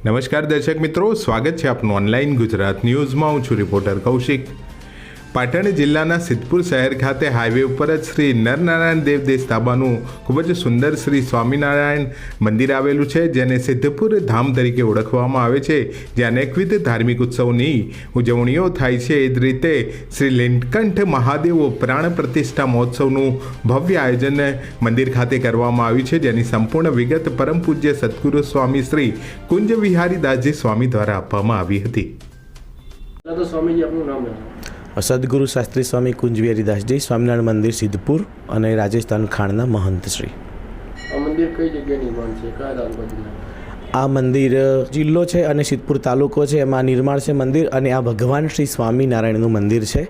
નમસ્કાર દર્શક મિત્રો, સ્વાગત છે આપનું ઓનલાઈન ગુજરાત ન્યૂઝમાં. હું છું રિપોર્ટર કૌશિક. પાટણ જિલ્લાના સિદ્ધપુર શહેર ખાતે હાઈવે ઉપર જ શ્રી નરનારાયણ દેવ દેસ્તાબાનું ખૂબ જ સુંદર શ્રી સ્વામિનારાયણ મંદિર આવેલું છે, જેને સિદ્ધપુર ધામ તરીકે ઓળખવામાં આવે છે, જ્યાં અનેકવિધ ધાર્મિક ઉત્સવની ઉજવણીઓ થાય છે. એ જ રીતે શ્રી લીલકંઠ મહાદેવ પ્રાણ પ્રતિષ્ઠા મહોત્સવનું ભવ્ય આયોજન મંદિર ખાતે કરવામાં આવ્યું છે, જેની સંપૂર્ણ વિગત પરમ પૂજ્ય સદગુરુ સ્વામી શ્રી કુંજ વિહારી દાસજી સ્વામી દ્વારા આપવામાં આવી હતી. સ્વામીજી, આપનું નામ છે? સદગુરુ શાસ્ત્રી સ્વામી કુંજવિહારી દાસજી, સ્વામિનારાયણ મંદિર સિદ્ધપુર અને રાજસ્થાન ખાણના મહંત શ્રી. આ મંદિર કઈ જગ્યાએ નિર્માણ છે? કયા તાલુકા જિલ્લામાં? આ મંદિર જિલ્લો છે અને સિદ્ધપુર તાલુકો છે, એમાં નિર્માણ છે મંદિર. અને આ ભગવાન શ્રી સ્વામિનારાયણનું મંદિર છે.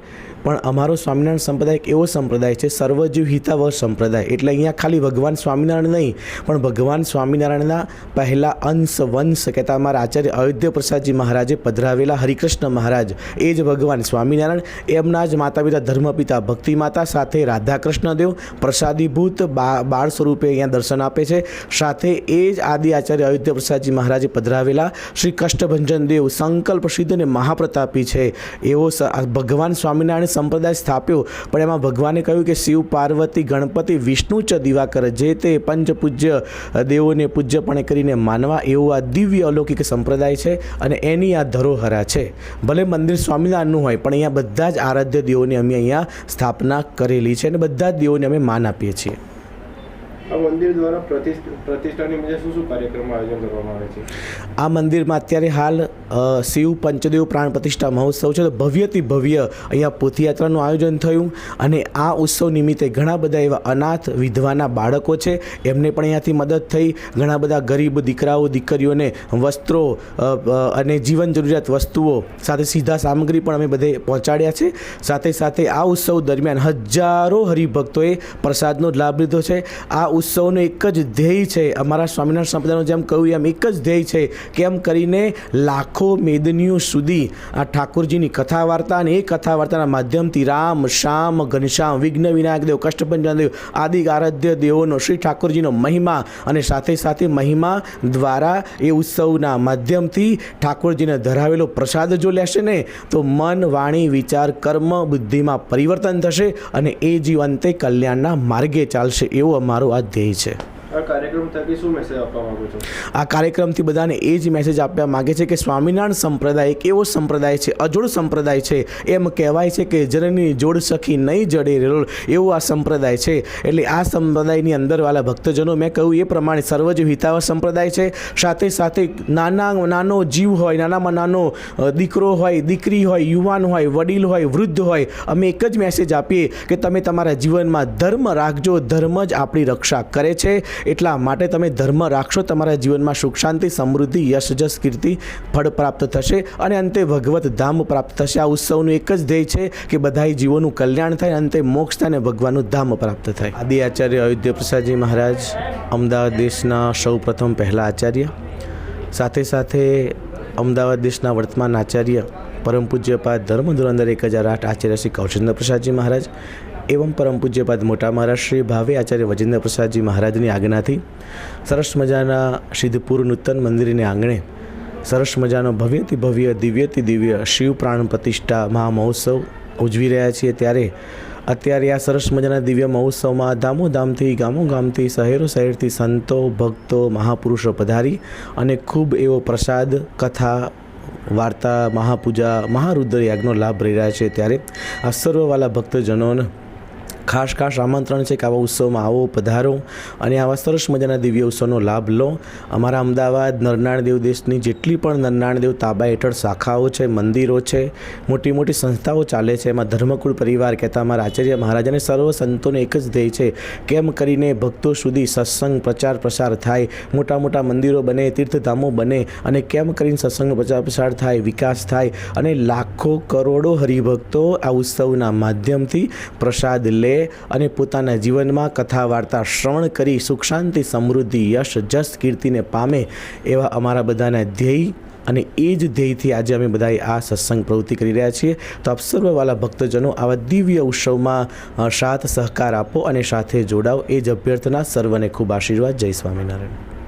પણ અમારો સ્વામિનારાયણ સંપ્રદાય એક એવો સંપ્રદાય છે, સર્વજીવ હિતાવહ સંપ્રદાય. એટલે અહીંયા ખાલી ભગવાન સ્વામિનારાયણ નહીં, પણ ભગવાન સ્વામિનારાયણના પહેલા અંશ વંશ કહેતા અમારા આચાર્ય અયોધ્યા પ્રસાદજી મહારાજે પધરાવેલા હરિકૃષ્ણ મહારાજ, એ જ ભગવાન સ્વામિનારાયણ. એમના જ માતા પિતા ધર્મપિતા ભક્તિ માતા સાથે રાધાકૃષ્ણ દેવ પ્રસાદીભૂત બાળ સ્વરૂપે અહીંયા દર્શન આપે છે. સાથે એ જ આદિ આચાર્ય અયોધ્યા પ્રસાદજી મહારાજે પધરાવેલા શ્રી કષ્ટભંજન દેવ સંકલ્પ સિદ્ધ અને મહાપ્રતાપી છે, એવો ભગવાન સ્વામિનારાયણ સંપ્રદાય સ્થાપ્યો. પણ એમાં ભગવાને કહ્યું કે શિવ, પાર્વતી, ગણપતિ, વિષ્ણુ ચ દિવાકર, જે તે પંચ પૂજ્ય દેવોને પૂજ્યપણે કરીને માનવા, એવો આ દિવ્ય અલૌકિક સંપ્રદાય છે. અને એની આ ધરોહરા છે. ભલે મંદિર સ્વામિનારાયણનું હોય, પણ અહીંયા બધા જ આરાધ્ય દેવોની અમે અહીંયા સ્થાપના કરેલી છે અને બધા જ દેવોને અમે માન આપીએ છીએ. આ મંદિર દ્વારા પ્રતિષ્ઠાની મધ્ય શું કાર્યક્રમ આયોજન કરવામાં આવે છે? આ મંદિરમાં અત્યારે હાલ શિવ પંચદેવ પ્રાણ પ્રતિષ્ઠા મહોત્સવ છે, તો ભવ્યથી ભવ્ય અહીંયા પોથીયાત્રાનું આયોજન થયું. અને આ ઉત્સવ નિમિત્તે ઘણા બધા એવા અનાથ વિધવાના બાળકો છે, એમને પણ અહીંયાથી મદદ થઈ. ઘણા બધા ગરીબ દીકરાઓ દીકરીઓને વસ્ત્રો અને જીવન જરૂરિયાત વસ્તુઓ સાથે સીધા સામગ્રી પણ અમે બધે પહોંચાડ્યા છે. સાથે સાથે આ ઉત્સવ દરમિયાન હજારો હરિભક્તોએ પ્રસાદનો લાભ લીધો છે. આ ઉત્સવનો એક જ ધ્યેય છે, અમારા સ્વામિનારાયણ સંપ્રદાયનો જેમ કહ્યું એમ એક જ ધ્યેય છે, કેમ કરીને લાખો મેદનીઓ સુધી આ ઠાકોરજીની કથા વાર્તા અને એ કથા વાર્તાના માધ્યમથી રામ, શ્યામ, ઘનશ્યામ, વિઘ્ન વિનાયક દેવ, કષ્ટભંજન દેવ આદિ આરાધ્ય દેવોનો, શ્રી ઠાકોરજીનો મહિમા અને સાથે સાથે મહિમા દ્વારા એ ઉત્સવના માધ્યમથી ઠાકોરજીને ધરાવેલો પ્રસાદ જો લેશે ને, તો મન, વાણી, વિચાર, કર્મ, બુદ્ધિમાં પરિવર્તન થશે અને એ જીવ અંતે કલ્યાણના માર્ગે ચાલશે, એવો અમારો આ ધ્યેય છે. આ કાર્યક્રમ થકી શું મેસેજ આપવા માંગો છો? આ કાર્યક્રમથી બધાને એ જ મેસેજ આપવા માગે છે કે સ્વામિનારાયણ સંપ્રદાય એક એવો સંપ્રદાય છે, અજોડ સંપ્રદાય છે. એમ કહેવાય છે કે જનની જોડ સખી નહીં જડે રેલોલ, એવો આ સંપ્રદાય છે. એટલે આ સંપ્રદાયની અંદર વાળા ભક્તજનો, મેં કહ્યું એ પ્રમાણે સર્વજીવ હિતાવહ સંપ્રદાય છે. સાથે સાથે નાનો જીવ હોય, નાનામાં નાનો દીકરો હોય, દીકરી હોય, યુવાન હોય, વડીલ હોય, વૃદ્ધ હોય, અમે એક જ મેસેજ આપીએ કે તમે તમારા જીવનમાં ધર્મ રાખજો. ધર્મ જ આપણી રક્ષા કરે છે. એટલા માટે તમે ધર્મ રાખશો, તમારા જીવનમાં સુખ શાંતિ, સમૃદ્ધિ, યશ જશ, કીર્તિ, ફળ પ્રાપ્ત થશે અને અંતે ભગવત ધામ પ્રાપ્ત થશે. આ ઉત્સવનું એક જ ધ્યેય છે કે બધાય જીવોનું કલ્યાણ થાય, અંતે મોક્ષ થાય અને ભગવાનનું ધામ પ્રાપ્ત થાય. આદિ આચાર્ય અયોધ્યા પ્રસાદજી મહારાજ અમદાવાદ દેશના સૌ પ્રથમ પહેલા આચાર્ય, સાથે સાથે અમદાવાદ દેશના વર્તમાન આચાર્ય પરમ પૂજ્યપાદ ધર્મ ધુરંધર 1008 આચાર્ય શ્રી કૌશેન્દ્ર પ્રસાદજી મહારાજ એવં પરમ પૂજ્યપાદ મોટા મહારાજ શ્રી ભાવે આચાર્ય વજેન્દ્ર પ્રસાદજી મહારાજની આજ્ઞાથી સરસ મજાના સિદ્ધપુર નૂતન મંદિરની આંગણે સરસ મજાનો ભવ્યથી ભવ્ય, દિવ્યથી દિવ્ય શિવ પ્રાણ પ્રતિષ્ઠા મહામહોત્સવ ઉજવી રહ્યા છીએ. ત્યારે અત્યારે આ સરસ મજાના દિવ્ય મહોત્સવમાં ધામોધામથી, ગામોગામથી, શહેરો શહેરથી સંતો, ભક્તો, મહાપુરુષો પધારી અને ખૂબ એવો પ્રસાદ, કથા, વાર્તા, મહાપૂજા, મહારુદ્ર યાગનો લાભ લઈ રહ્યા છે. ત્યારે આ સર્વવાલા ભક્તજનોને ખાસ આમંત્રણ છે કે આવા ઉત્સવમાં આવો, પધારો અને આવા સરસ મજાના દિવ્ય ઉત્સવનો લાભ લો. અમારા અમદાવાદ નરનારાયણ દેવ દેશની જેટલી પણ નરનારાયણ દેવ તાબા હેઠળ શાખાઓ છે, મંદિરો છે, મોટી મોટી સંસ્થાઓ ચાલે છે, એમાં ધર્મકુળ પરિવાર કહેતા અમારા આચાર્ય મહારાજ અને સર્વ સંતોને એક જ ધ્યેય છે, કેમ કરીને ભક્તો સુધી સત્સંગ પ્રચાર પ્રસાર થાય, મોટા મોટા મંદિરો બને, તીર્થધામો બને અને કેમ કરીને સત્સંગનો પ્રચાર પ્રસાર થાય, વિકાસ થાય અને લાખો કરોડો હરિભક્તો આ ઉત્સવના માધ્યમથી પ્રસાદ લે અને પોતાના જીવનમાં કથા વાર્તા શ્રવણ કરી સુખ શાંતિ, સમૃદ્ધિ, યશ જશ, કીર્તિને પામે, એવા અમારા બધાના ધ્યેય અને એ જ ધ્યેયથી આજે અમે બધાએ આ સત્સંગ પ્રવૃત્તિ કરી રહ્યા છીએ. તો આપ સર્વવાલા ભક્તજનો આવા દિવ્ય ઉત્સવમાં સાથ સહકાર આપો અને સાથે જોડાઓ, એ જ અભ્યર્થના. સર્વને ખૂબ આશીર્વાદ. જય સ્વામિનારાયણ.